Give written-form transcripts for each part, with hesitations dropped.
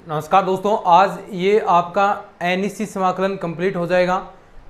नमस्कार दोस्तों, आज ये आपका अनिश्चित समाकलन कंप्लीट हो जाएगा।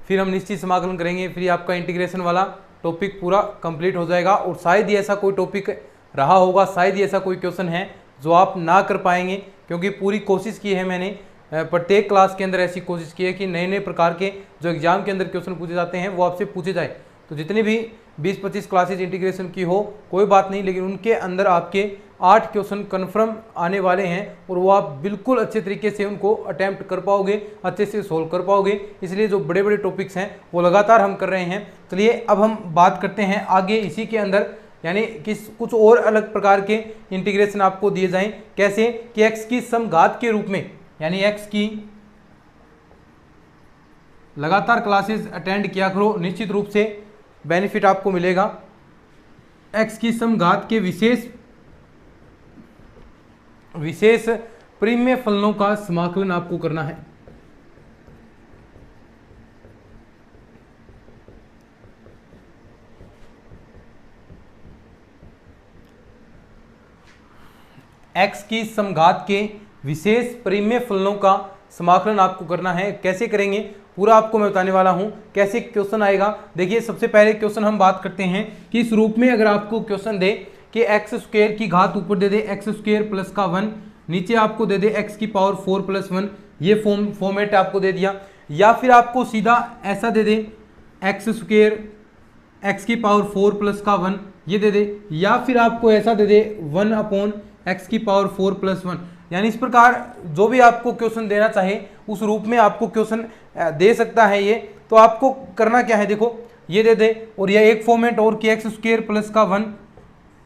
फिर हम निश्चित समाकलन करेंगे, फिर आपका इंटीग्रेशन वाला टॉपिक पूरा कंप्लीट हो जाएगा। और शायद ही ऐसा कोई टॉपिक रहा होगा, शायद ही ऐसा कोई क्वेश्चन है जो आप ना कर पाएंगे, क्योंकि पूरी कोशिश की है मैंने। प्रत्येक क्लास के अंदर ऐसी कोशिश की है कि नए नए प्रकार के जो एग्जाम के अंदर क्वेश्चन पूछे जाते हैं वो आपसे पूछे जाए। तो जितनी भी 20-25 क्लासेज इंटीग्रेशन की हो कोई बात नहीं, लेकिन उनके अंदर आपके 8 क्वेश्चन कन्फर्म आने वाले हैं और वो आप बिल्कुल अच्छे तरीके से उनको अटैम्प्ट कर पाओगे, अच्छे से सोल्व कर पाओगे। इसलिए जो बड़े बड़े टॉपिक्स हैं वो लगातार हम कर रहे हैं। चलिए अब हम बात करते हैं आगे इसी के अंदर, यानी कि कुछ और अलग प्रकार के इंटीग्रेशन आपको दिए जाएं। कैसे कि x की समघात के रूप में, यानी x की लगातार क्लासेस अटेंड किया करो, निश्चित रूप से बेनिफिट आपको मिलेगा। x की समघात के विशेष परिमेय फलनों का समाकलन आपको करना है। x की समघात के विशेष परिमेय फलनों का समाकलन आपको करना है। कैसे करेंगे पूरा आपको मैं बताने वाला हूं, कैसे क्वेश्चन आएगा। देखिए सबसे पहले क्वेश्चन हम बात करते हैं कि इस रूप में अगर आपको क्वेश्चन दे कि एक्स स्क्वायर की घात ऊपर दे दे एक्स स्क्वायर प्लस का 1, नीचे आपको दे दे एक्स की पावर 4 प्लस 1, ये फॉर्मेट आपको दे दिया। या फिर आपको सीधा ऐसा दे दे एक्स स्क्वायर एक्स की पावर 4 प्लस का 1 ये दे दे, या फिर आपको ऐसा दे दे 1 अपॉन एक्स की पावर 4 प्लस 1। यानी इस प्रकार जो भी आपको क्वेश्चन देना चाहे उस रूप में आपको क्वेश्चन दे सकता है ये। तो आपको करना क्या है, देखो ये दे दे और ये एक फॉर्मेट और कि एक्स स्क्वायर प्लस का 1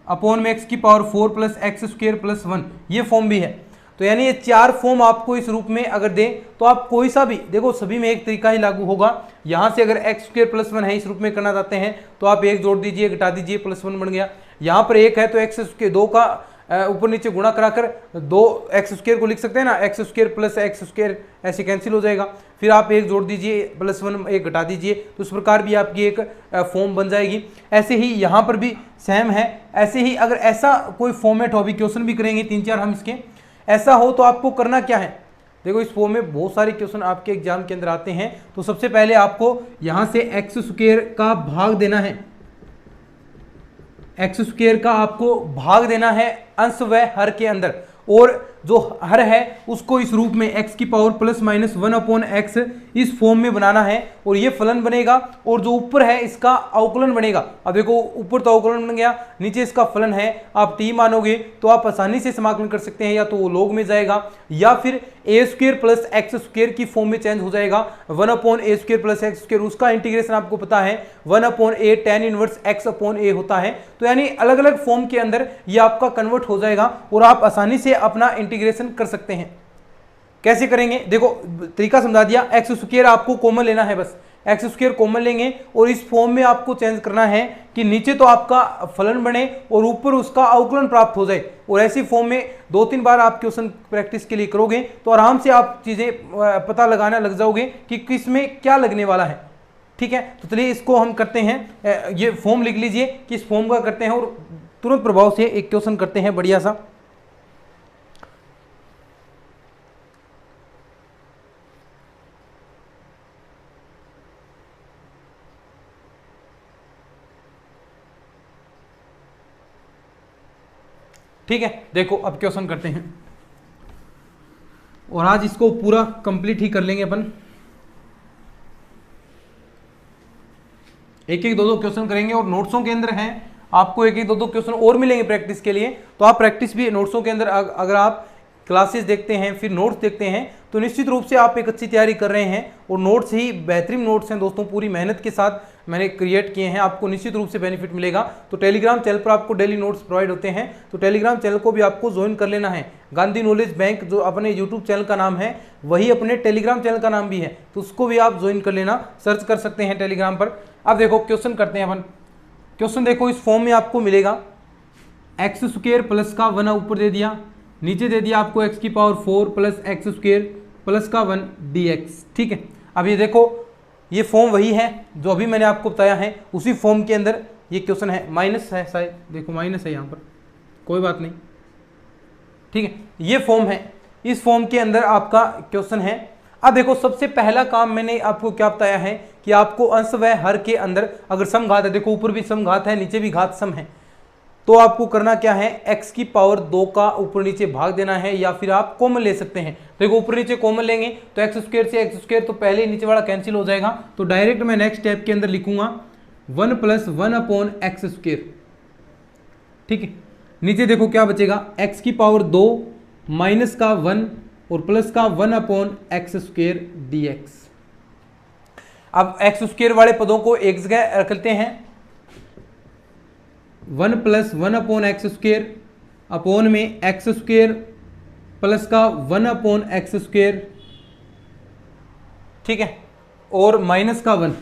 अपॉन में एक्स की power 4 plus x square plus 1, ये फॉर्म भी है। तो यानी ये 4 फॉर्म आपको इस रूप में अगर दे तो आप कोई सा भी, देखो सभी में एक तरीका ही लागू होगा। यहाँ से अगर एक्स स्क्वायर प्लस 1 है इस रूप में करना चाहते हैं तो आप एक जोड़ दीजिए, घटा दीजिए, प्लस 1 बन गया। यहाँ पर एक है तो एक्स स्क्वायर 2 का ऊपर नीचे गुणा कराकर 2 एक्स स्क्वायर को लिख सकते हैं ना, x square plus x square ऐसे कैंसिल हो जाएगा। फिर आप एक जोड़ दीजिए, प्लस 1 एक घटा दीजिए, तो इस प्रकार भी आपकी एक फॉर्म बन जाएगी। ऐसे ही यहाँ पर भी सेम है। ऐसे ही अगर ऐसा कोई फॉर्मेट हो, अभी क्वेश्चन भी करेंगे 3-4 हम इसके, ऐसा हो तो आपको करना क्या है, देखो इस फॉर्म में बहुत सारे क्वेश्चन आपके एग्जाम के अंदर आते हैं। तो सबसे पहले आपको यहाँ से एक्स स्क्वायर का भाग देना है, एक्स स्क्वायर का आपको भाग देना है अंश व हर के अंदर, और जो हर है उसको इस रूप में x की power plus minus 1 upon x इस फॉर्म में बनाना है और ये फलन बनेगा। और जो ऊपर है इसका अवकलन बनेगा। अब देखो ऊपर तो अवकलन बन गया, नीचे इसका फलन है। आप t मानोगे तो आप आसानी से समाकलन कर सकते हैं, या तो वो log में जाएगा या फिर ए स्क्वायर प्लस एक्स स्क्वायर की फॉर्म में चेंज हो जाएगा। 1 अपॉन ए स्क्वायर प्लस एक्स स्क्वायर, उसका इंटीग्रेशन आपको पता है 1 अपॉन ए tan इनवर्स x अपॉन ए होता है। तो यानी अलग अलग फॉर्म के अंदर ये आपका कन्वर्ट हो जाएगा और आप आसानी से अपना इंटीग्रेशन कर सकते हैं। कैसे करेंगे, देखो तरीका समझा दिया। एक्स स्क्वायर आपको कॉमन लेना है, बस एक्स स्क्वायर कॉमन लेंगे और इस फॉर्म में आपको चेंज करना है कि नीचे तो आपका फलन बने और ऊपर उसका अवकलन प्राप्त हो जाए। और ऐसी फॉर्म में 2-3 बार आप क्वेश्चन प्रैक्टिस के लिए करोगे तो आराम से आप चीजें पता लगाना लग जाओगे कि किस में क्या लगने वाला है। ठीक है, तो चलिए इसको हम करते हैं। ये फॉर्म लिख लीजिए कि इस फॉर्म का करते हैं और तुरंत प्रभाव से एक क्वेश्चन करते हैं बढ़िया सा। ठीक है, देखो अब क्वेश्चन करते हैं और आज इसको पूरा कंप्लीट ही कर लेंगे अपन। एक एक दो क्वेश्चन करेंगे और नोट्सों के अंदर हैं आपको एक एक दो क्वेश्चन और मिलेंगे प्रैक्टिस के लिए। तो आप प्रैक्टिस भी नोट्सों के अंदर अगर आप क्लासेस देखते हैं फिर नोट्स देखते हैं तो निश्चित रूप से आप एक अच्छी तैयारी कर रहे हैं। और नोट्स ही बेहतरीन नोट्स हैं दोस्तों, पूरी मेहनत के साथ मैंने क्रिएट किए हैं, आपको निश्चित रूप से बेनिफिट मिलेगा। तो टेलीग्राम चैनल पर आपको डेली नोट्स प्रोवाइड होते हैं, तो टेलीग्राम चैनल को भी आपको ज्वाइन कर लेना है। गांधी नॉलेज बैंक जो अपने यूट्यूब चैनल का नाम है वही अपने टेलीग्राम चैनल का नाम भी है, तो उसको भी आप ज्वाइन कर लेना, सर्च कर सकते हैं टेलीग्राम पर। अब देखो क्वेश्चन करते हैं अपन। क्वेश्चन देखो इस फॉर्म में आपको मिलेगा एक्स स्क्वायर प्लस का 1 ऊपर दे दिया, नीचे दे दिया आपको एक्स की power 4 plus x square plus का 1 dx। ठीक है, अब ये देखो ये फॉर्म वही है जो अभी मैंने आपको बताया है, उसी फॉर्म के अंदर ये क्वेश्चन है। माइनस है शायद, देखो माइनस है यहाँ पर, कोई बात नहीं। ठीक है, ये फॉर्म है इस फॉर्म के अंदर आपका क्वेश्चन है। अब देखो सबसे पहला काम मैंने आपको क्या बताया है कि आपको अंश व हर के अंदर अगर समघात है, देखो ऊपर भी समघात है नीचे भी घात सम है, तो आपको करना क्या है, x की पावर 2 का ऊपर नीचे भाग देना है, या फिर आप कॉमन ले सकते हैं। देखो ऊपर नीचे कॉमन लेंगे तो एक्स स्क्वायर से एक्स स्क्वायर तो पहले ही नीचे वाला कैंसिल हो जाएगा, तो डायरेक्ट मैं नेक्स्ट स्टेप के अंदर लिखूंगा 1 + 1/x²। ठीक है, नीचे देखो क्या बचेगा, x की पावर 2 माइनस का 1 और प्लस का 1/x² dx। अब x² वाले पदों को एक जगह रख लेते हैं, 1 + 1/x² अपॉन में x² प्लस का 1/x², ठीक है, और माइनस का 1।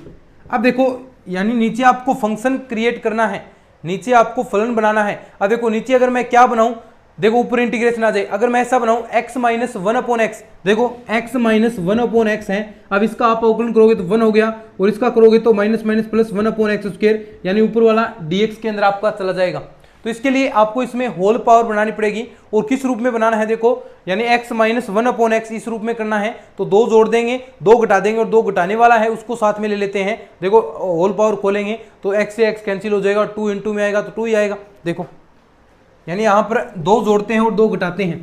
अब देखो यानी नीचे आपको फंक्शन क्रिएट करना है, नीचे आपको फलन बनाना है। अब देखो नीचे अगर मैं क्या बनाऊं, देखो ऊपर इंटीग्रेशन आ जाए, अगर मैं ऐसा बनाऊं x - 1/x, देखो x - 1/x है, अब इसका आप अवकलन करोगे तो 1 हो गया, और इसका करोगे तो माइनस माइनस प्लस 1/x², यानी ऊपर वाला dx के अंदर आपका चला जाएगा। तो इसके लिए आपको इसमें होल पावर बनानी पड़ेगी, और किस रूप में बनाना है देखो, यानी x - 1/x इस रूप में करना है, तो 2 जोड़ देंगे, 2 घटा देंगे, और 2 घटाने वाला है उसको साथ में ले लेते हैं। देखो होल पावर खोलेंगे तो x से x कैंसिल हो जाएगा, 2 इंटू में आएगा तो 2 ही आएगा। देखो यानी यहां पर 2 जोड़ते हैं और 2 घटाते हैं।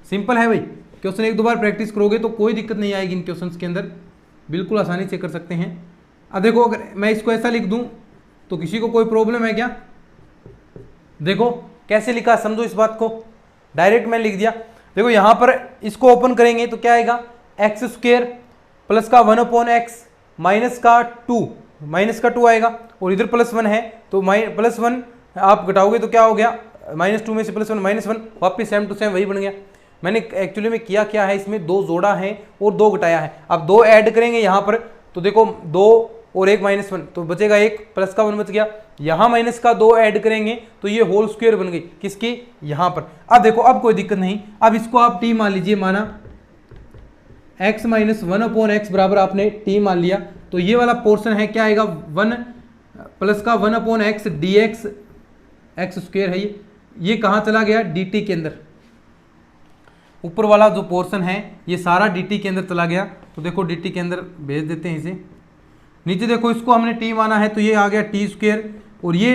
सिंपल है भाई, क्वेश्चन 1-2 बार प्रैक्टिस करोगे तो कोई दिक्कत नहीं आएगी इन क्वेश्चंस के अंदर, बिल्कुल आसानी से कर सकते हैं। अब देखो अगर मैं इसको ऐसा लिख दूं तो किसी को कोई प्रॉब्लम है क्या? देखो कैसे लिखा, समझो इस बात को, डायरेक्ट मैं लिख दिया। देखो यहां पर इसको ओपन करेंगे तो क्या आएगा, x² प्लस का 1/x माइनस का 2 आएगा, और इधर +1 है तो +1 आप घटाओगे तो क्या हो गया, -2 में से +1 -1, वापिस सेम टू सेम वही बन गया। मैंने एक्चुअली में किया क्या है, इसमें 2 जोड़ा है और 2 घटाया है। अब 2 ऐड करेंगे यहाँ पर तो देखो 2 और 1 -1 तो बचेगा 1, प्लस का 1 बच गया, यहाँ माइनस का 2 ऐड करेंगे तो ये होल स्क्वायर बन गई किसकी, यहाँ पर। अब देखो अब कोई दिक्कत नहीं, अब इसको आप t मान लीजिए, माना x - 1/x बराबर आपने t मान लिया, तो ये वाला पोर्शन है क्या आएगा, 1 प्लस का 1/x dx, x² है ये कहाँ चला गया, dt के अंदर। ऊपर वाला जो पोर्शन है ये सारा dt के अंदर चला गया, तो देखो dt के अंदर भेज देते हैं इसे। नीचे देखो इसको हमने t माना है तो ये आ गया t², और ये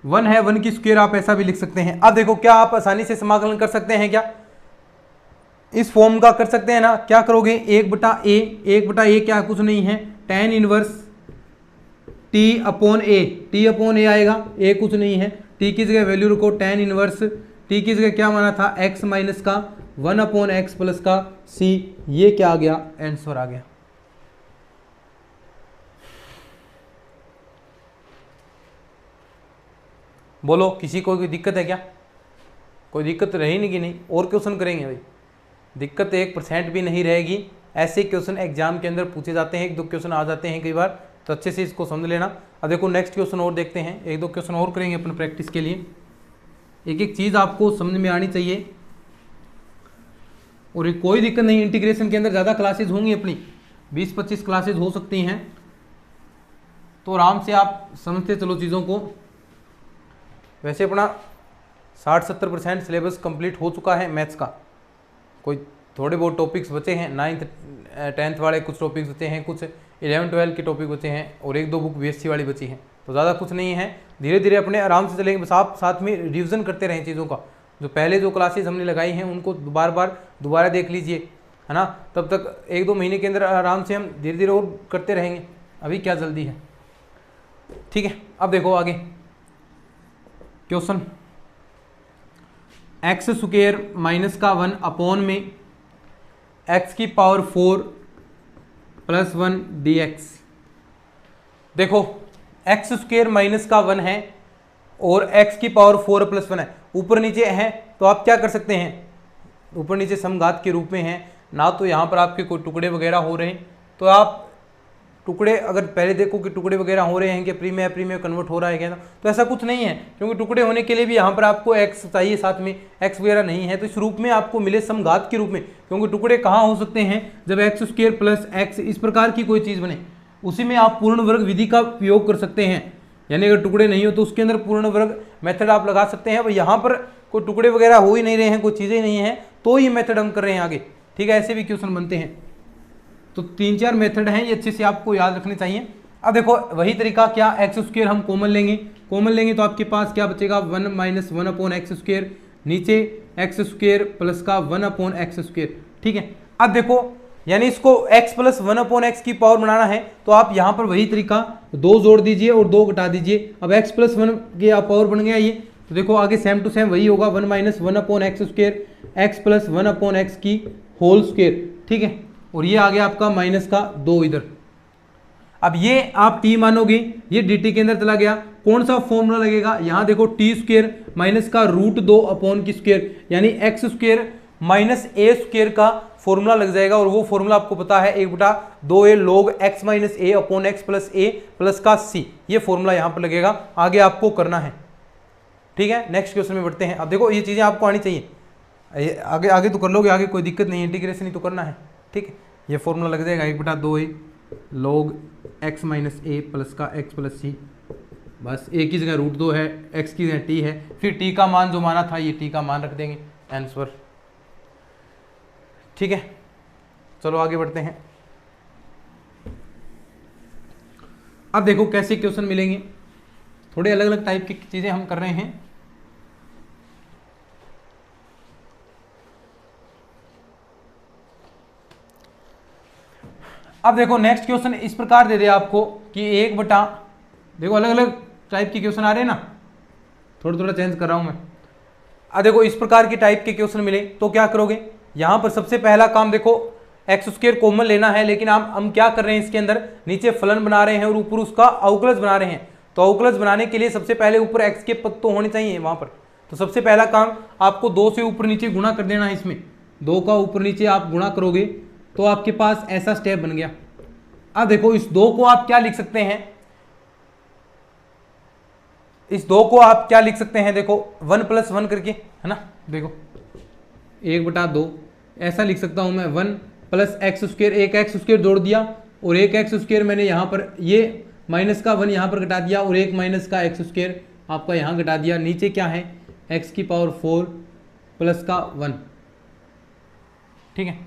1 है, 1 की स्क्वायर आप ऐसा भी लिख सकते हैं। अब देखो क्या आप आसानी से समाकलन कर सकते हैं क्या, इस फॉर्म का कर सकते हैं ना। क्या करोगे, 1/a क्या कुछ नहीं है, tan इनवर्स t/a आएगा, a कुछ नहीं है, t की जगह वैल्यू रखो tan इनवर्स, t की जगह क्या माना था, x माइनस का 1/x प्लस का c, ये क्या आ गया, आंसर आ गया। बोलो किसी को कोई दिक्कत है क्या, कोई दिक्कत रही नहीं कि नहीं, और क्वेश्चन करेंगे भाई, दिक्कत 1% भी नहीं रहेगी। ऐसे क्वेश्चन एग्जाम के अंदर पूछे जाते हैं, 1-2 क्वेश्चन आ जाते हैं कई बार, तो अच्छे से इसको समझ लेना। अब देखो नेक्स्ट क्वेश्चन और देखते हैं, 1-2 क्वेश्चन और करेंगे अपन प्रैक्टिस के लिए। एक एक चीज़ आपको समझ में आनी चाहिए, और कोई दिक्कत नहीं, इंटीग्रेशन के अंदर ज़्यादा क्लासेज होंगी अपनी, 20-25 क्लासेज हो सकती हैं, तो आराम से आप समझते चलो चीज़ों को। वैसे अपना 60-70% सिलेबस कंप्लीट हो चुका है मैथ्स का, कोई थोड़े बहुत टॉपिक्स बचे हैं, 9th-10th वाले कुछ टॉपिक्स बचे हैं, कुछ 11-12 के टॉपिक बचे हैं, और 1-2 बुक BSc वाली बची हैं, तो ज़्यादा कुछ नहीं है। धीरे धीरे अपने आराम से चलेंगे, बस आप साथ में रिवीजन करते रहें चीज़ों का। जो पहले जो क्लासेस हमने लगाई हैं उनको दोबारा देख लीजिए, है ना, तब तक 1-2 महीने के अंदर आराम से हम धीरे धीरे और करते रहेंगे, अभी क्या जल्दी है। ठीक है, अब देखो आगे क्वेश्चन, x² माइनस का 1 अपॉन में x की पावर 4 प्लस 1 dx। देखो x² माइनस का 1 है और x की पावर 4 प्लस 1 है, ऊपर नीचे है, तो आप क्या कर सकते हैं, ऊपर नीचे समघात के रूप में है ना, तो यहाँ पर आपके कोई टुकड़े वगैरह हो रहे हैं, तो आप टुकड़े अगर पहले देखो कि टुकड़े वगैरह हो रहे हैं कि प्री में कन्वर्ट हो रहा है क्या, तो ऐसा कुछ नहीं है, क्योंकि टुकड़े होने के लिए भी यहाँ पर आपको x चाहिए, साथ में x वगैरह नहीं है, तो इस रूप में आपको मिले समघात के रूप में, क्योंकि टुकड़े कहाँ हो सकते हैं, जब x² प्लस x इस प्रकार की कोई चीज़ बने, उसी में आप पूर्ण वर्ग विधि का उपयोग कर सकते हैं। यानी अगर टुकड़े नहीं हो तो उसके अंदर पूर्ण वर्ग मेथड आप लगा सकते हैं। अब यहाँ पर कोई टुकड़े वगैरह हो ही नहीं रहे हैं, कोई चीज़ें नहीं हैं, तो ये मेथड हम कर रहे हैं आगे, ठीक है। ऐसे भी क्वेश्चन बनते हैं। तो 3-4 मेथड हैं, ये अच्छे से आपको याद रखने चाहिए। अब देखो वही तरीका, क्या एक्स स्क्वायर हम कॉमन लेंगे, कॉमन लेंगे तो आपके पास क्या बचेगा 1 माइनस 1 अपॉन एक्स स्क्वायर, नीचे एक्स स्क्वायर प्लस का 1 अपॉन एक्स स्क्वायर, ठीक है। अब देखो यानी इसको x प्लस 1 अपॉन एक्स की पावर बनाना है तो आप यहां पर वही तरीका 2 जोड़ दीजिए और 2 घटा दीजिए। अब x प्लस 1 की पावर बन गया ये, तो देखो आगे सेम टू सेम वही होगा 1 minus 1 upon x square, x plus 1 upon x की होल स्क्वायर, ठीक है। और ये आ गया आपका माइनस का 2 इधर। अब ये आप t मानोगे, ये dt के अंदर चला गया, कौन सा फॉर्मूला लगेगा, यहां देखो टी स्क्वायर माइनस का रूट 2 अपॉन की स्क्वायर, यानी एक्स स्क्वायर माइनस ए स्क्वायर का फॉर्मूला लग जाएगा। और वो फॉर्मूला आपको पता है 1/2a log x माइनस ए अपॉन एक्स प्लस ए प्लस का c, ये फॉर्मूला यहां पर लगेगा, आगे आपको करना है, ठीक है। नेक्स्ट क्वेश्चन में बढ़ते हैं। अब देखो ये चीजें आपको आनी चाहिए, आगे आगे तो कर लोगे, आगे कोई दिक्कत नहीं है, इंटीग्रेशन ही तो करना है, ठीक है। ये फॉर्मूला लग जाएगा 1/2a log x माइनस ए प्लस का x प्लस सी, बस a की जगह रूट 2 है, x की जगह t है, फिर t का मान जो माना था ये t का मान रख देंगे आंसर, ठीक है। चलो आगे बढ़ते हैं। अब देखो कैसे क्वेश्चन मिलेंगे, थोड़े अलग अलग टाइप की चीजें हम कर रहे हैं। अब देखो नेक्स्ट क्वेश्चन इस प्रकार दे दे आपको कि 1/, देखो अलग अलग टाइप के क्वेश्चन आ रहे हैं ना, थोड़ा थोड़ा चेंज कर रहा हूं मैं। अब देखो इस प्रकार के टाइप के क्वेश्चन मिले तो क्या करोगे, यहां पर सबसे पहला काम देखो एक्स स्क्वायर कॉमन लेना है, लेकिन हम क्या कर रहे हैं, इसके अंदर नीचे फलन बना रहे हैं और ऊपर उसका अवकलज बना रहे हैं। तो अवकलज बनाने के लिए सबसे पहले ऊपर एक्स के पद तो होने चाहिए वहां पर। तो सबसे पहला काम आपको 2 से ऊपर नीचे गुणा कर देना है, इसमें 2 का ऊपर नीचे आप गुणा करोगे तो आपके पास ऐसा स्टेप बन गया। अब देखो इस 2 को आप क्या लिख सकते हैं, इस 2 को आप क्या लिख सकते हैं, देखो 1 प्लस 1 करके, है ना। देखो 1/2 ऐसा लिख सकता हूं मैं, 1 प्लस एक्स स्क्वायर, एक एक्स स्क्वायर जोड़ दिया और एक एक्स स्क्वायर मैंने यहां पर ये माइनस का 1 यहां पर घटा दिया और एक माइनस का एक्स स्क्वायर आपका यहां घटा दिया। नीचे क्या है, एक्स की पावर 4 प्लस का 1, ठीक है।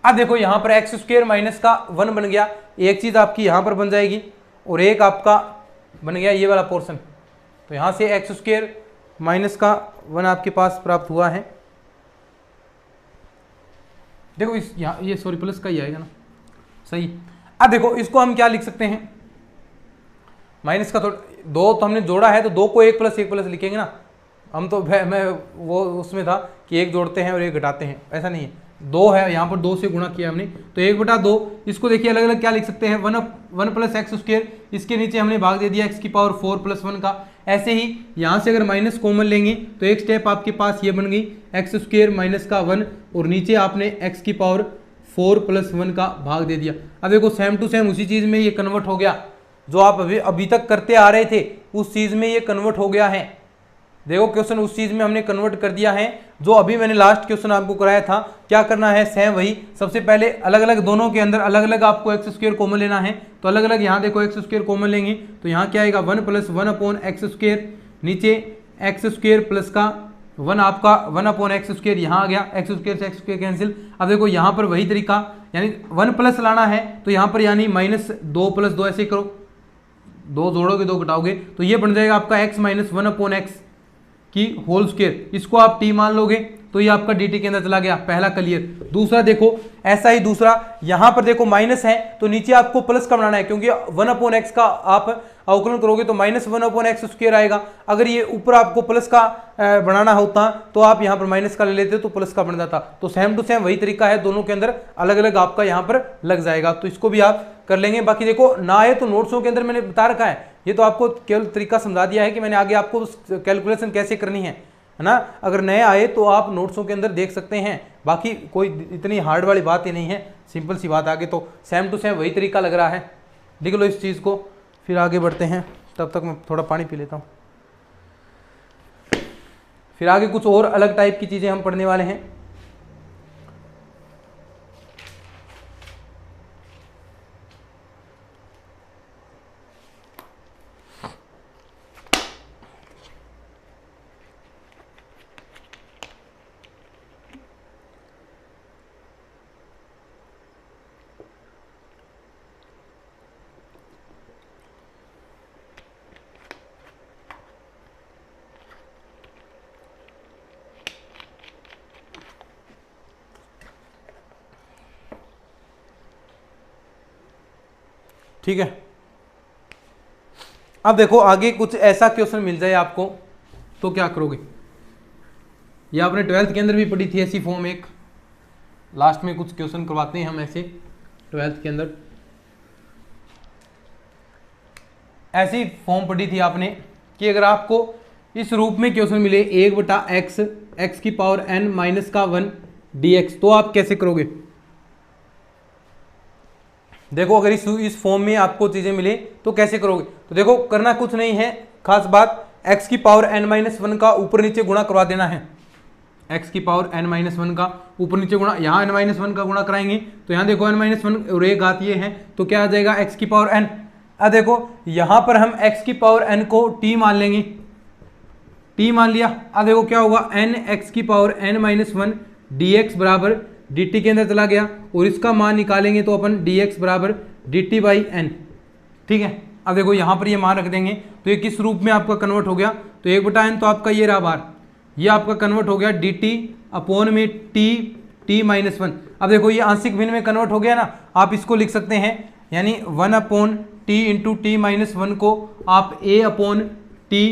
अब देखो यहां पर एक्स स्क्वायर माइनस का 1 बन गया, एक चीज आपकी यहां पर बन जाएगी और एक आपका बन गया ये वाला पोर्शन। तो यहां से एक्स स्क्वायर माइनस का 1 आपके पास प्राप्त हुआ है। देखो इस यहाँ ये सॉरी प्लस का ही आएगा ना, सही। अब देखो इसको हम क्या लिख सकते हैं, माइनस का 2 तो हमने जोड़ा है तो 2 को 1 प्लस 1 प्लस लिखेंगे ना हम, तो मैं वो उसमें था कि 1 जोड़ते हैं और 1 घटाते हैं, ऐसा नहीं है। 2 है यहाँ पर, 2 से गुणा किया हमने तो 1/2। इसको देखिए अलग अलग क्या लिख सकते हैं, 1 प्लस एक्स स्क्वायर, इसके नीचे हमने भाग दे दिया एक्स की पावर 4 प्लस 1 का। ऐसे ही यहाँ से अगर माइनस कॉमन लेंगे तो एक स्टेप आपके पास ये बन गई एक्स स्क्वायर माइनस का 1 और नीचे आपने एक्स की पावर 4 प्लस 1 का भाग दे दिया। अब देखो सेम टू सेम उसी चीज में ये कन्वर्ट हो गया, जो आप अभी तक करते आ रहे थे उस चीज में ये कन्वर्ट हो गया है। देखो क्वेश्चन उस चीज में हमने कन्वर्ट कर दिया है जो अभी मैंने लास्ट क्वेश्चन आपको कराया था। क्या करना है, सेम वही, सबसे पहले अलग अलग दोनों के अंदर अलग अलग आपको एक्स स्क्वायर कॉमन लेना है। तो अलग अलग यहाँ देखो एक्स स्क्वायर कॉमन लेंगे तो यहाँ क्या आएगा 1 प्लस 1 अपॉन एक्स स्क्वायर, नीचे एक्स स्क्वायर प्लस का 1 आपका 1 अपॉन एक्स स्क्वायर, यहाँ आ गया एक्स स्क्वायर से एक्स स्क्वायर कैंसिल। अब देखो यहाँ पर वही तरीका, यानी 1 प्लस लाना है तो यहाँ पर यानी -2 प्लस 2 ऐसे करो, 2 जोड़ोगे 2 घटाओगे तो ये बन जाएगा आपका x माइनस 1 अपॉन एक्स की होल स्क्वायर। इसको आप t मान लोगे तो ये आपका dt के अंदर चला गया, पहला क्लियर। दूसरा देखो ऐसा ही, दूसरा यहां पर देखो माइनस है तो नीचे आपको प्लस का बनाना है, क्योंकि 1 अपॉन एक्स का आप अवकलन करोगे तो -1 अपॉन एक्स स्क्वायर आएगा। अगर ये ऊपर आपको प्लस का बनाना होता तो आप यहाँ पर माइनस का ले लेते तो प्लस का बन जाता। तो सेम टू सेम वही तरीका है, दोनों के अंदर अलग अलग आपका यहाँ पर लग जाएगा। तो इसको भी आप कर लेंगे। बाकी देखो ना आए तो नोट्सों के अंदर मैंने बता रखा है, ये तो आपको केवल तरीका समझा दिया है कि मैंने आगे आपको कैलकुलेशन कैसे करनी है ना। अगर नए आए तो आप नोट्सों के अंदर देख सकते हैं, बाकी कोई इतनी हार्ड वाली बात ही नहीं है, सिंपल सी बात। आगे तो सेम टू सेम वही तरीका लग रहा है, लिख लो इस चीज़ को, फिर आगे बढ़ते हैं। तब तक मैं थोड़ा पानी पी लेता हूँ, फिर आगे कुछ और अलग टाइप की चीज़ें हम पढ़ने वाले हैं। ठीक है। अब देखो आगे कुछ ऐसा क्वेश्चन मिल जाए आपको तो क्या करोगे। ये आपने 12th के अंदर भी पढ़ी थी ऐसी फॉर्म एक, लास्ट में कुछ क्वेश्चन करवाते हैं हम ऐसे 12th के अंदर, ऐसी फॉर्म पढ़ी थी आपने कि अगर आपको इस रूप में क्वेश्चन मिले 1/x x की पावर n माइनस का 1 dx, तो आप कैसे करोगे। देखो अगर इस फॉर्म में आपको चीजें मिले तो कैसे करोगे। तो देखो करना कुछ नहीं है, खास बात x की पावर n माइनस 1 का ऊपर नीचे गुणा करवा देना है। x की पावर n माइनस 1 का ऊपर नीचे गुणा, यहाँ n माइनस 1 का गुणा कराएंगे तो यहाँ देखो n माइनस 1 और एक घात ये है तो क्या आ जाएगा x की पावर n। अब देखो यहाँ पर हम x की पावर n को t मान लेंगे, t मान लिया। अब देखो क्या होगा n x की पावर n माइनस 1 dx बराबर dt के अंदर चला गया और इसका मान निकालेंगे तो अपन dx बराबर dt बाई n, ठीक है। अब देखो यहाँ पर ये मान रख देंगे तो ये किस रूप में आपका कन्वर्ट हो गया, तो 1/n तो आपका ये रहा बार, ये आपका कन्वर्ट हो गया dt अपॉन में t माइनस 1। अब देखो ये आंशिक भिन्न में कन्वर्ट हो गया ना, आप इसको लिख सकते हैं यानी 1/t इंटू टी माइनस 1 को आप a अपॉन टी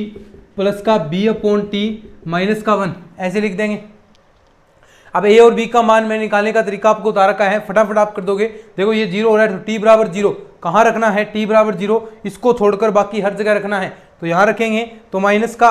प्लस का b अपॉन टी माइनस का 1 ऐसे लिख देंगे। अब a और b का मान मैं निकालने का तरीका आपको बता रखा है, फटाफट आप कर दोगे। देखो ये 0 हो रहा है तो t बराबर 0 कहाँ रखना है, t बराबर 0 इसको छोड़कर बाकी हर जगह रखना है, तो यहाँ रखेंगे तो माइनस का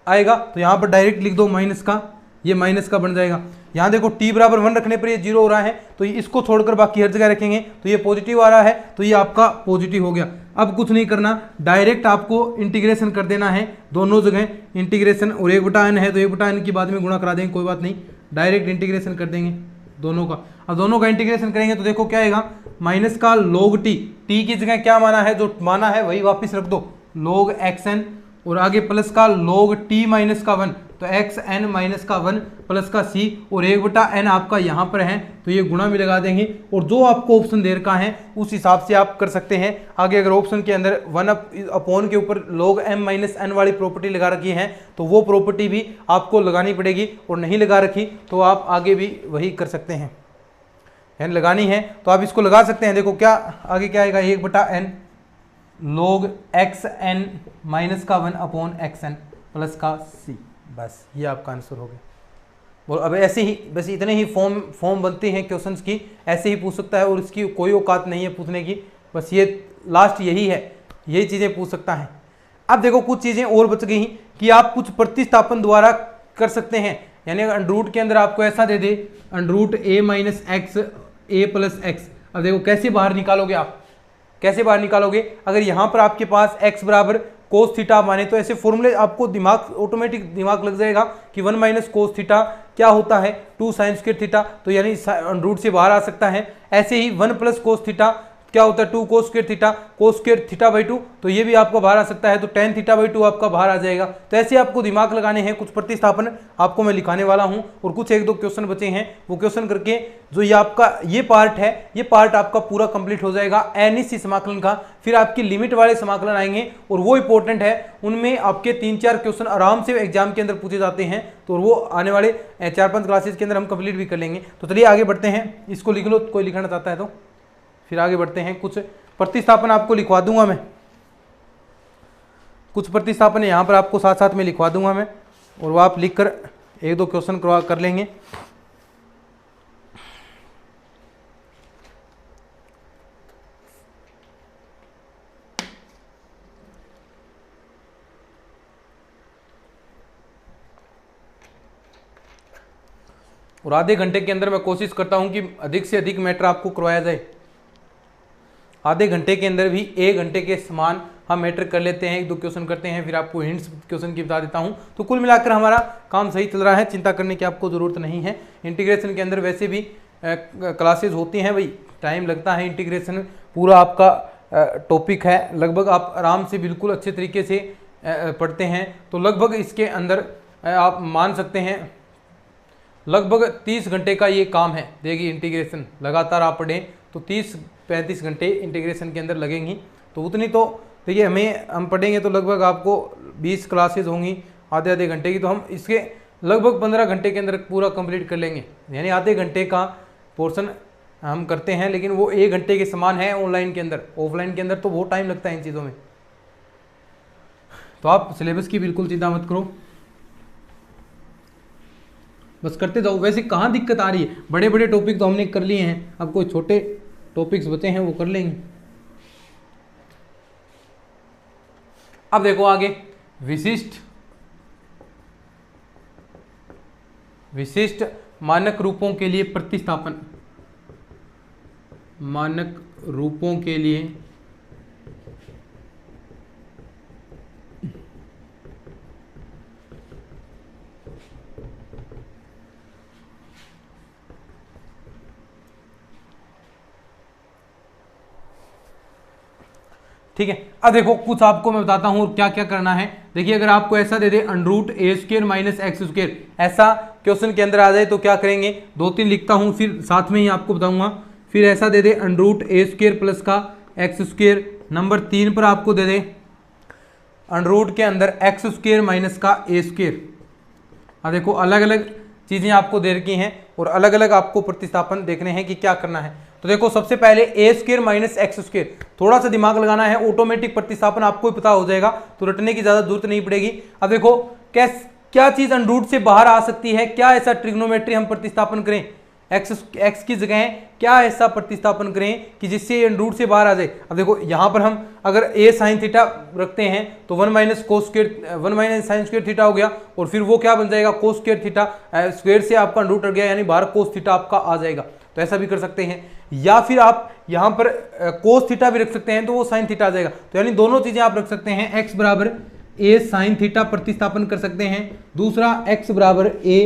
आएगा, तो यहाँ पर डायरेक्ट लिख दो माइनस का, ये माइनस का बन जाएगा। यहाँ देखो t बराबर 1 रखने पर ये 0 हो रहा है तो इसको छोड़कर बाकी हर जगह रखेंगे तो ये पॉजिटिव आ रहा है, तो ये आपका पॉजिटिव हो गया। अब कुछ नहीं करना, डायरेक्ट आपको इंटीग्रेशन कर देना है दोनों जगह इंटीग्रेशन, और 1/n है तो 1/n की बाद में गुणा करा देंगे, कोई बात नहीं, डायरेक्ट इंटीग्रेशन कर देंगे दोनों का। अब दोनों का इंटीग्रेशन करेंगे तो देखो क्या आएगा माइनस का log t, t की जगह क्या माना है, जो माना है वही वापस रख दो log xn, और आगे प्लस का log t माइनस का 1 तो xn माइनस का 1 प्लस का c, और 1/n आपका यहाँ पर है तो ये गुणा में लगा देंगे, और जो आपको ऑप्शन दे रखा है उस हिसाब से आप कर सकते हैं। आगे अगर ऑप्शन के अंदर 1 अपॉन के ऊपर log m माइनस n वाली प्रॉपर्टी लगा रखी है तो वो प्रॉपर्टी भी आपको लगानी पड़ेगी, और नहीं लगा रखी तो आप आगे भी वही कर सकते हैं, यानी लगानी है तो आप इसको लगा सकते हैं। देखो क्या आगे क्या आएगा 1/n log xn माइनस का 1 अपॉन xn प्लस का c, बस ये आपका आंसर हो गया। और अब ऐसे ही बस इतने ही फॉर्म बनते हैं क्वेश्चंस की, ऐसे ही पूछ सकता है और इसकी कोई औकात नहीं है पूछने की, बस ये लास्ट यही है, यही चीज़ें पूछ सकता है। अब देखो कुछ चीज़ें और बच गई कि आप कुछ प्रतिस्थापन द्वारा कर सकते हैं, यानी अंडरूट के अंदर आपको ऐसा दे दे under root a minus x a plus x. अब देखो कैसे बाहर निकालोगे, आप कैसे बाहर निकालोगे, अगर यहाँ पर आपके पास x बराबर कोस थीटा माने तो ऐसे फॉर्मूले आपको दिमाग ऑटोमेटिक दिमाग लग जाएगा कि 1 माइनस कोस थीटा क्या होता है 2 साइन स्क्वायर थीटा, तो यानी रूट से बाहर आ सकता है। ऐसे ही 1 प्लस कोस थीटा क्या होता है 2 cos square theta, cos square theta by 2, तो ये भी आपका बाहर आ सकता है, तो टेन थीटा बाई 2 आपका बाहर आ जाएगा। तो ऐसे आपको दिमाग लगाने हैं, कुछ प्रतिस्थापन आपको मैं लिखाने वाला हूं, और कुछ 1-2 क्वेश्चन बचे हैं, वो क्वेश्चन करके जो ये आपका ये पार्ट है, ये पार्ट आपका पूरा कंप्लीट हो जाएगा एनईसी समाकलन का। फिर आपकी लिमिट वाले समाकलन आएंगे और वो इंपॉर्टेंट है, उनमें आपके 3-4 क्वेश्चन आराम से एग्जाम के अंदर पूछे जाते हैं, तो वो आने वाले 4-5 क्लासेस के अंदर हम कंप्लीट भी कर लेंगे। तो चलिए आगे बढ़ते हैं, इसको लिख लो कोई लिखना चाहता है तो, फिर आगे बढ़ते हैं। कुछ प्रतिस्थापन आपको लिखवा दूंगा मैं, कुछ प्रतिस्थापन यहाँ पर आपको साथ साथ में लिखवा दूंगा मैं, और वो आप लिखकर 1-2 क्वेश्चन कर लेंगे। और आधे घंटे के अंदर मैं कोशिश करता हूं कि अधिक से अधिक मैटर आपको करवाया जाए। आधे घंटे के अंदर भी 1 घंटे के समान हम मैटर कर लेते हैं, 1-2 क्वेश्चन करते हैं, फिर आपको हिंट्स क्वेश्चन की बता देता हूं। तो कुल मिलाकर हमारा काम सही चल रहा है, चिंता करने की आपको ज़रूरत नहीं है। इंटीग्रेशन के अंदर वैसे भी क्लासेज होती हैं भाई, टाइम लगता है, इंटीग्रेशन पूरा आपका टॉपिक है, लगभग आप आराम से बिल्कुल अच्छे तरीके से पढ़ते हैं तो लगभग इसके अंदर आप मान सकते हैं लगभग 30 घंटे का ये काम है। देखिए इंटीग्रेशन लगातार आप पढ़ें तो 30-35 घंटे इंटीग्रेशन के अंदर लगेंगी, तो उतनी तो देखिए हम पढ़ेंगे तो लगभग आपको 20 क्लासेज होंगी आधे घंटे की, तो हम इसके लगभग 15 घंटे के अंदर पूरा कंप्लीट कर लेंगे, यानी आधे घंटे का पोर्शन हम करते हैं, लेकिन वो 1 घंटे के समान है ऑनलाइन के अंदर। ऑफलाइन के अंदर तो बहुत टाइम लगता है इन चीज़ों में। तो आप सिलेबस की बिल्कुल चिंता मत करो, बस करते जाओ। वैसे कहाँ दिक्कत आ रही है, बड़े बड़े टॉपिक तो हमने कर लिए हैं, अब कोई छोटे टॉपिक्स बचे हैं वो कर लेंगे। अब देखो आगे, विशिष्ट मानक रूपों के लिए प्रतिस्थापन। मानक रूपों के लिए ठीक है। अब देखो कुछ आपको मैं बताता हूं क्या क्या करना है। देखिए अगर आपको ऐसा दे दे √a² माइनस x², ऐसा क्वेश्चन के अंदर आ जाए तो क्या करेंगे, 2-3 लिखता हूं फिर साथ में ही आपको बताऊंगा। फिर ऐसा दे दे √a² प्लस का x², नंबर 3 पर आपको दे दे √ के अंदर x² माइनस का a²। अब देखो अलग अलग चीजें आपको दे रखी हैं और अलग अलग आपको प्रतिस्थापन देखने हैं कि क्या करना है। तो देखो सबसे पहले a² माइनस x², थोड़ा सा दिमाग लगाना है, ऑटोमेटिक प्रतिस्थापन आपको ही पता हो जाएगा, तो रटने की ज्यादा जरूरत नहीं पड़ेगी। अब देखो क्या चीज √ से बाहर आ सकती है, क्या ऐसा ट्रिग्नोमेट्री हम प्रतिस्थापन करें, x की जगह क्या ऐसा प्रतिस्थापन करें कि जिससे ये √ से बाहर आ जाए। अब देखो यहाँ पर हम अगर a sin थीटा रखते हैं तो 1 माइनस sin स्क्वायर थीटा हो गया, और फिर वो क्या बन जाएगा cos स्क्वायर थीटा, स्क्वायर से आपका √ हट गया, यानी बाहर cos थीटा आपका आ जाएगा। तो ऐसा भी कर सकते हैं, या फिर आप यहाँ पर cos थीटा भी रख सकते हैं तो वो sin थीटा आ जाएगा। तो यानी दोनों चीजें आप रख सकते हैं, x बराबर a sin थीटा प्रतिस्थापन कर सकते हैं, दूसरा x बराबर a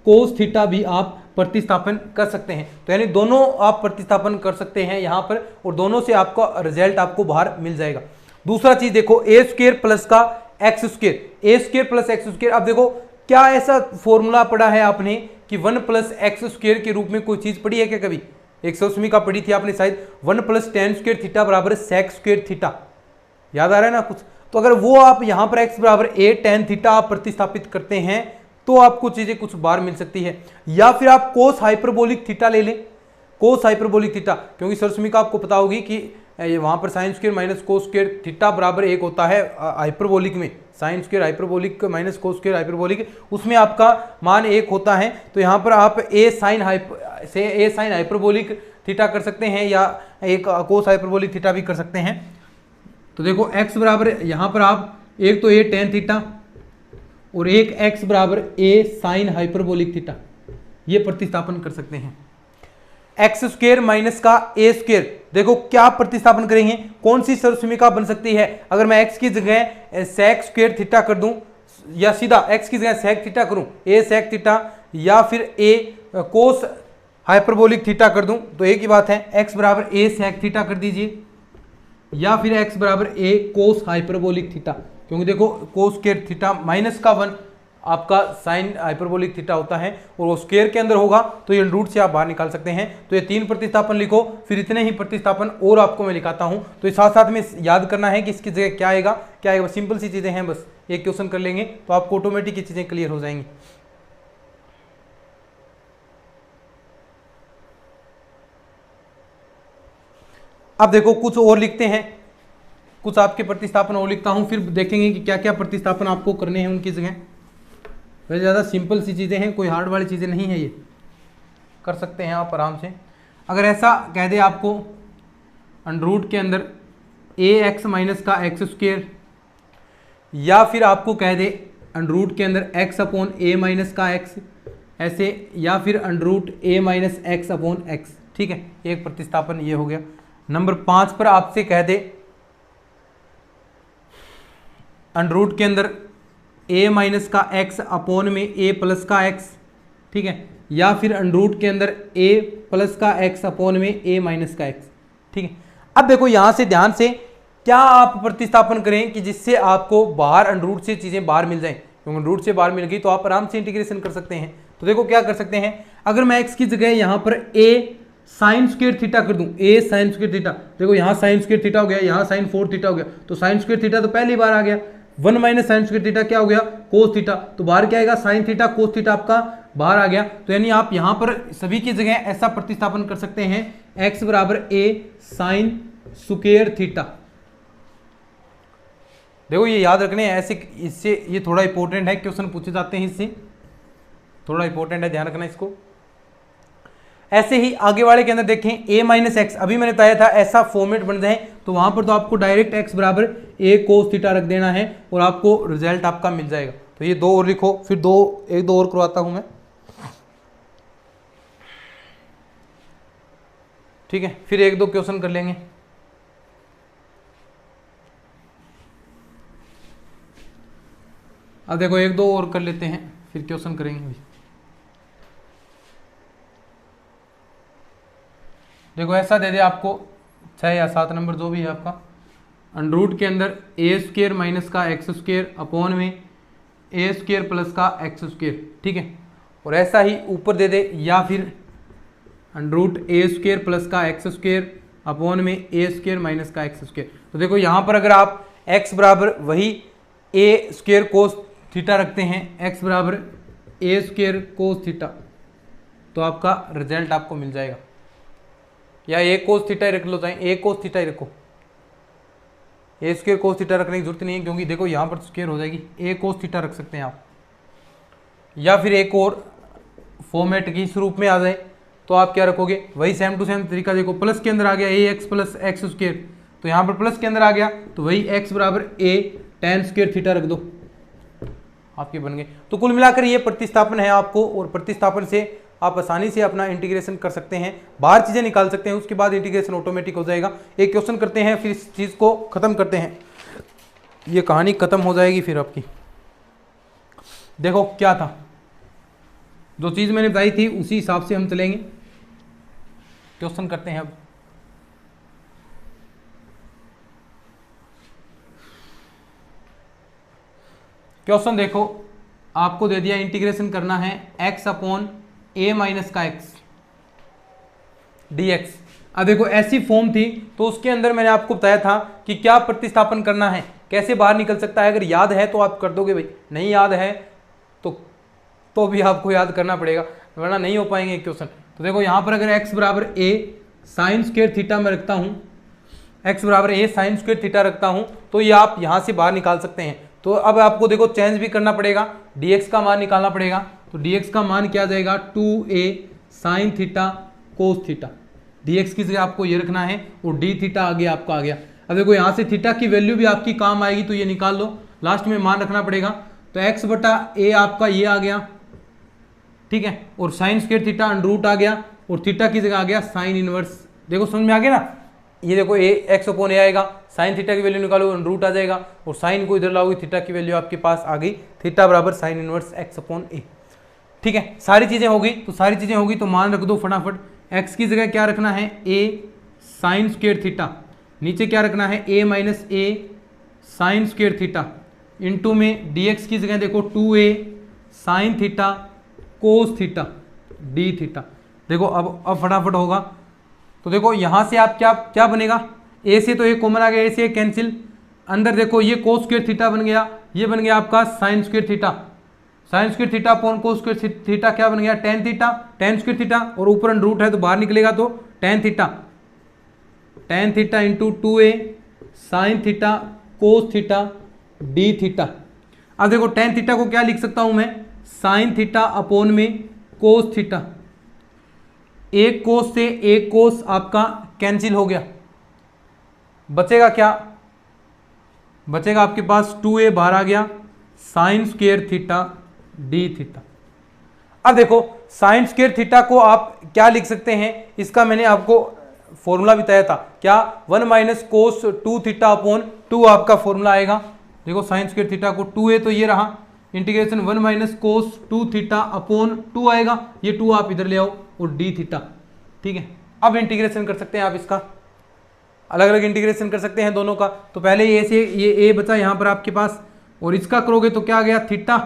cos थीटा भी आप प्रतिस्थापन कर सकते हैं। तो यानी दोनों आप प्रतिस्थापन कर सकते हैं यहाँ पर, और दोनों से आपका रिजल्ट आपको बाहर मिल जाएगा। दूसरा चीज देखो a² प्लस का x², a² प्लस x²। अब देखो क्या ऐसा फॉर्मूला पढ़ा है आपने कि 1 प्लस x² के रूप में कोई चीज पढ़ी है क्या कभी, 180 का पढ़ी थी आपने शायद, 1 प्लस tan² थीटा बराबर sec² थीटा, याद आ रहा है ना कुछ। तो अगर वो आप यहाँ पर x बराबर a tan थीटा आप प्रतिस्थापित करते हैं तो आपको चीजें कुछ बाहर मिल सकती है। या फिर आप कोस हाइपरबोलिक थीटा ले लें, कोस हाइपरबोलिक थीटा, क्योंकि सरसमिका आपको पता होगी कि वहां पर sin square minus cos square theta बराबर 1 होता है हाइपरबोलिक में, sin square hyperbolic minus cos square hyperbolic, उसमें आपका मान 1 होता है। तो यहाँ पर आप a sin हाइपरबोलिक थीटा कर सकते हैं या एक कोस हाइपरबोलिक थीटा भी कर सकते हैं। तो देखो x बराबर यहाँ पर आप एक तो a tan थीटा और एक x बराबर a sin हाइपरबोलिक थीटा, ये प्रतिस्थापन कर सकते हैं। x² माइनस का a², देखो क्या प्रतिस्थापन करेंगे, कौन सी सर्वसमीका बन सकती है। अगर मैं x की जगह sec² थीटा कर दूं, या सीधा x की जगह sec थीटा करूं, a sec थीटा, या फिर a cos हाइपरबोलिक थीटा कर दूं, तो एक ही बात है, x बराबर a sec थीटा कर दीजिए, या फिर x बराबर a cos हाइपरबोलिक थीटा, क्योंकि देखो cos स्क्वायर थीटा माइनस का 1 आपका साइन हाइपरबोलिक थीटा होता है, और वो स्क्वायर के अंदर होगा तो ये √ से आप बाहर निकाल सकते हैं। तो ये 3 प्रतिस्थापन लिखो, फिर इतने ही प्रतिस्थापन और आपको मैं लिखाता हूं। तो साथ साथ में याद करना है कि इसकी जगह क्या आएगा, क्या आएगा, सिंपल सी चीजें हैं, बस एक क्वेश्चन कर लेंगे तो आपको ऑटोमेटिक ये चीजें क्लियर हो जाएंगी। अब देखो कुछ और लिखते हैं, कुछ आपके प्रतिस्थापन और लिखता हूं, फिर देखेंगे कि क्या क्या प्रतिस्थापन आपको करने हैं उनकी जगह। वैसे ज़्यादा सिंपल सी चीज़ें हैं, कोई हार्ड वाली चीज़ें नहीं है, ये कर सकते हैं आप आराम से। अगर ऐसा कह दे आपको √ के अंदर ax माइनस का x², या फिर आपको कह दे √ के अंदर x अपॉन a माइनस का x, ऐसे, या फिर √ a minus x upon x, ठीक है, एक प्रतिस्थापन ये हो गया। नंबर 5 पर आपसे कह दे √ के अंदर a माइनस का x अपॉन में a प्लस का x, ठीक है, या फिर √ के अंदर a प्लस का x अपॉन में a माइनस का x, ठीक है। अब देखो यहां से ध्यान से क्या आप प्रतिस्थापन करें कि जिससे आपको बाहर √ से चीजें बाहर मिल जाएं, क्योंकि √ से बाहर मिल गई तो आप आराम से इंटीग्रेशन कर सकते हैं। तो देखो क्या कर सकते हैं, अगर मैं x की जगह यहाँ पर a sin स्क्वायर थीटा कर दूं, a sin स्क्वायर थीटा, देखो यहाँ sin स्क्वायर थीटा हो गया, यहाँ sin 4 थीटा हो गया, तो sin स्क्वायर थीटा तो पहली बार आ गया, 1 माइनस sin स्क्वायर थीटा क्या हो गया, cos थीटा, तो बाहर क्या आएगा, sin थीटा cos थीटा आपका बाहर आ गया। तो यानी आप यहां पर सभी की जगह ऐसा प्रतिस्थापन कर सकते हैं, x बराबर a साइन स्क्वायर थीटा। देखो ये याद रखने हैं ऐसे, इससे ये थोड़ा इंपॉर्टेंट है, क्वेश्चन पूछे जाते हैं इससे, थोड़ा इंपॉर्टेंट है, ध्यान रखना इसको। ऐसे ही आगे वाले के अंदर देखें a माइनस एक्स, अभी मैंने बताया था ऐसा फॉर्मेट बन जाए तो वहां पर तो आपको डायरेक्ट x बराबर a कोस थीटा रख देना है और आपको रिजल्ट आपका मिल जाएगा। तो ये 2 और लिखो, फिर एक दो और करवाता हूं मैं, ठीक है, फिर 1-2 क्वेश्चन कर लेंगे। अब देखो 1-2 और कर लेते हैं, फिर क्वेश्चन करेंगे। देखो ऐसा दे दे आपको 6 या 7 नंबर जो भी है आपका, अंडरूट के अंदर ए स्क्वेयर माइनस का एक्स स्क्वेयर अपॉन में ए स्क्वेयर प्लस का एक्स स्क्वेयर, ठीक है। और ऐसा ही ऊपर दे दे, या फिर अंडरूट ए स्क्वेयर प्लस का एक्स स्क्वेयर अपॉन में ए स्क्वेयर माइनस का एक्स स्क्वेयर। तो देखो यहाँ पर अगर आप एक्स बराबर वही ए स्क्वेयर कोस थीटा रखते हैं, एक्स बराबर ए स्क्वेयर कोस थीटा, तो आपका रिजल्ट आपको मिल जाएगा। या ए कोस थीटा ही रख लो, चाहे ए कोस थीटा ही रखो, ए स्क्वेयर कोस थीटा रखने की जरूरत नहीं है, क्योंकि देखो यहाँ पर स्क्वेयर हो जाएगी, ए कोस थीटा रख सकते हैं आप। या फिर एक और फॉर्मेट की इस रूप में आ जाए तो आप क्या रखोगे, वही सेम टू सेम तरीका। देखो प्लस के अंदर आ गया ए एक्स प्लस एक्स स्क्वेयर, तो यहाँ पर प्लस के अंदर आ गया तो वही एक्स बराबर ए टेन स्क्वेयर थीटा रख दो, आपके बन गए। तो कुल मिलाकर ये प्रतिस्थापन है आपको, और प्रतिस्थापन से आप आसानी से अपना इंटीग्रेशन कर सकते हैं, बाहर चीजें निकाल सकते हैं, उसके बाद इंटीग्रेशन ऑटोमेटिक हो जाएगा। एक क्वेश्चन करते हैं, फिर इस चीज को खत्म करते हैं, ये कहानी खत्म हो जाएगी फिर आपकी। देखो क्या था, जो चीज मैंने बताई थी उसी हिसाब से हम चलेंगे। क्वेश्चन करते हैं अब। क्वेश्चन देखो, आपको दे दिया इंटीग्रेशन करना है x अपॉन a माइनस का x dx। अब देखो ऐसी फॉर्म थी तो उसके अंदर मैंने आपको बताया था कि क्या प्रतिस्थापन करना है, कैसे बाहर निकल सकता है। अगर याद है तो आप कर दोगे भाई, नहीं याद है तो भी आपको याद करना पड़ेगा, वरना नहीं हो पाएंगे क्वेश्चन। तो देखो यहाँ पर अगर x बराबर a साइन स्क्वायर थीटा में रखता हूँ, x बराबर a साइन स्क्वायर थीटा रखता हूँ, तो ये आप यहाँ से बाहर निकाल सकते हैं। तो अब आपको देखो चेंज भी करना पड़ेगा, dx का मान निकालना पड़ेगा। तो dx का मान क्या जाएगा, 2a sine theta cos theta, dx की जगह आपको ये रखना है, और d थीटा आगे आपका आ गया। अब देखो यहाँ से थीटा की वैल्यू भी आपकी काम आएगी, तो ये निकाल लो, लास्ट में मान रखना पड़ेगा। तो x बटा a आपका ये आ गया, ठीक है, और साइन स्क्वायर थीटा अंडरूट आ गया, और थीटा की जगह आ गया साइन इनवर्स। देखो समझ में आ गया ना, ये देखो a x अपॉन a आएगा, साइन थीटा की वैल्यू निकालो अंडरूट आ जाएगा, और साइन को इधर लाओगे थीटा की वैल्यू आपके पास आ गई, थीटा बराबर sine inverse x upon a। ठीक है, सारी चीजें होगी, तो सारी चीजें होगी तो मान रख दो फटाफट। x की जगह क्या रखना है, a साइन स्क्वायर थीटा, नीचे क्या रखना है, a minus a sine square theta, into में dx की जगह देखो 2a sine theta cos theta d theta. देखो अब फटाफट होगा। तो देखो यहां से आप क्या बनेगा, a से तो ये कॉमन आ गया, a से कैंसिल, अंदर देखो ये कोस स्क्वायर थीटा बन गया, ये बन गया आपका sine square theta, sine square theta upon cos square theta क्या बन गया, tan theta, ten square theta, और ऊपर अंडरूट है तो बाहर निकलेगा तो tan theta into 2a sine theta cos theta d theta. अब देखो टेन थीटा को क्या लिख सकता हूं मैं, साइन थीटा अपॉन में कोस थीटा, एक कोस से एक कोस आपका कैंसिल हो गया, बचेगा क्या, बचेगा आपके पास 2a बाहर आ गया, sine square theta d theta. अब देखो साइन स्क्वायर थीटा को आप क्या लिख सकते हैं, इसका मैंने आपको फॉर्मूला बताया था, क्या 1 माइनस कोस 2 थीटा अपॉन 2 आपका फॉर्मूला आएगा। देखो साइन स्क्वायर थीटा को 2a तो ये रहा, integration 1 minus cos 2 theta upon 2 आएगा, ये 2 आप इधर ले आओ, और d थीटा। ठीक है, अब इंटीग्रेशन कर सकते हैं आप, इसका अलग अलग इंटीग्रेशन कर सकते हैं दोनों का। तो पहले ये से ये a बचा यहाँ पर आपके पास, और इसका करोगे तो क्या आ गया थीटा,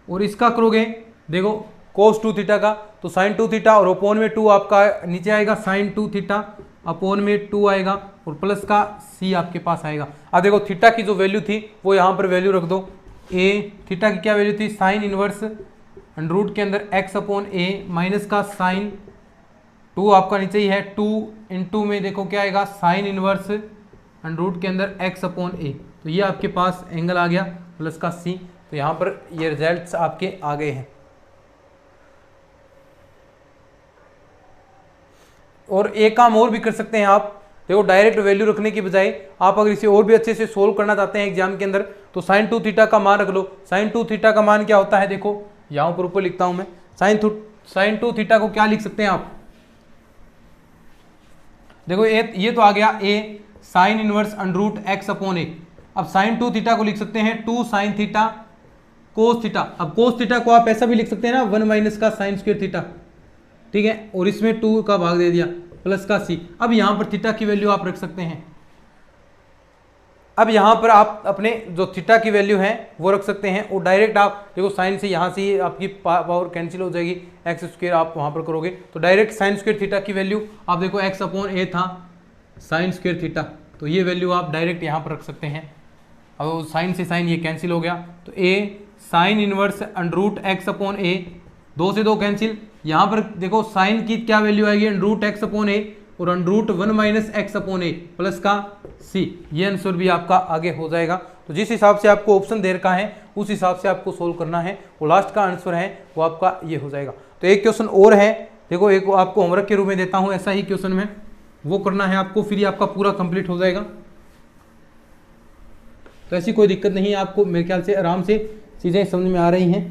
और इसका करोगे देखो कोस 2 थीटा का तो साइन 2 थीटा, और अपॉन में 2 आपका नीचे आएगा, साइन 2 थीटा अपॉन में 2 आएगा, और प्लस का c आपके पास आएगा। अब देखो थीटा की जो वैल्यू थी वो यहाँ पर वैल्यू रख दो, a थीटा की क्या वैल्यू थी, साइन इनवर्स अंडर रूट के अंदर x अपॉन ए माइनस का साइन 2 आपका नीचे ही है, 2 इंटू में देखो क्या आएगा साइन इनवर्स अंडर रूट के अंदर x अपॉन ए। तो ये आपके पास एंगल आ गया प्लस का c। तो यहाँ पर ये रिजल्ट्स आपके आ गए हैं। और एक काम और भी कर सकते हैं आप, देखो डायरेक्ट वैल्यू रखने की बजाय आप अगर इसे और भी अच्छे से सोल्व करना चाहते हैं एग्जाम के अंदर, तो साइन 2 थीटा का मान रख लो। साइन 2 थीटा का मान क्या होता है, देखो यहाँ पर ऊपर लिखता हूं मैं, साइन 2 थीटा को क्या लिख सकते हैं आप, देखो ये तो आ गया a sine inverse under root x upon a. अब साइन 2 थीटा को लिख सकते हैं 2 साइन थीटा कोस थीटा। अब कोस थीटा को आप ऐसा भी लिख सकते हैं ना, 1 माइनस का साइन स्क्वायर थीटा, ठीक है, और इसमें 2 का भाग दे दिया प्लस का c। अब यहां पर थीटा की वैल्यू आप रख सकते हैं। अब यहां पर आप अपने जो थीटा की वैल्यू है वो रख सकते हैं, और डायरेक्ट आप देखो साइन से यहां से आपकी पावर कैंसिल हो जाएगी, एक्स स्क्वायर आप वहां पर करोगे तो डायरेक्ट साइन स्क्वायर थीटा की वैल्यू आप देखो एक्स अपॉन ए था साइन स्क्वायर थीटा, तो ये वैल्यू आप डायरेक्ट यहां पर रख सकते हैं। अब साइन से साइन ये कैंसिल हो गया, तो a sine inverse under root x upon a, 2 से 2 कैंसिल। यहाँ पर देखो साइन की क्या वैल्यू आएगी, under root x upon a और under root 1 minus x upon a plus का सी। ये आंसर भी आपका आगे हो जाएगा। तो जिस हिसाब से आपको ऑप्शन दे रखा है उस हिसाब से आपको सोल्व करना है, और लास्ट का आंसर है वो आपका ये हो जाएगा। तो एक क्वेश्चन और है, देखो एक आपको होमवर्क के रूप में देता हूँ, ऐसा ही क्वेश्चन में वो करना है आपको, फिर ये आपका पूरा कंप्लीट हो जाएगा। तो ऐसी कोई दिक्कत नहीं है, आपको मेरे ख्याल से आराम से चीजें समझ में आ रही हैं।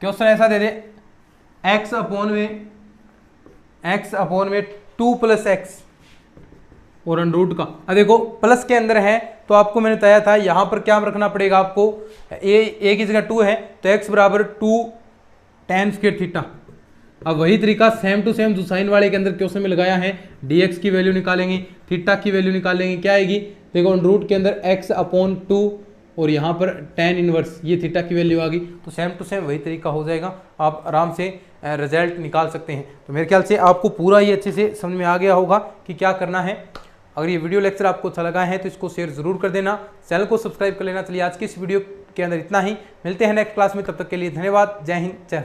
क्वेश्चन ऐसा दे दे x अपॉन में 2 प्लस एक्स और अंडर रूट का। अब देखो प्लस के अंदर है तो आपको मैंने बताया था यहां पर क्या रखना पड़ेगा आपको, a की जगह 2 है तो x बराबर 2 tan स्क्वायर थीटा। अब वही तरीका सेम टू सेम जो साइन वाले के अंदर क्वेश्चन में लगाया है, dx की वैल्यू निकालेंगे, थीटा की वैल्यू निकालेंगे, क्या आएगी देखो अंडर रूट के अंदर x अपॉन 2 और यहाँ पर tan इनवर्स ये थीटा की वैल्यू आ गई। तो सेम टू सेम वही तरीका हो जाएगा, आप आराम से रिजल्ट निकाल सकते हैं। तो मेरे ख्याल से आपको पूरा ये अच्छे से समझ में आ गया होगा कि क्या करना है। अगर ये वीडियो लेक्चर आपको अच्छा लगा है तो इसको शेयर जरूर कर देना, चैनल को सब्सक्राइब कर लेना। चलिए आज की इस वीडियो के अंदर इतना ही, मिलते हैं नेक्स्ट क्लास में, तब तक के लिए धन्यवाद। जय हिंद, जय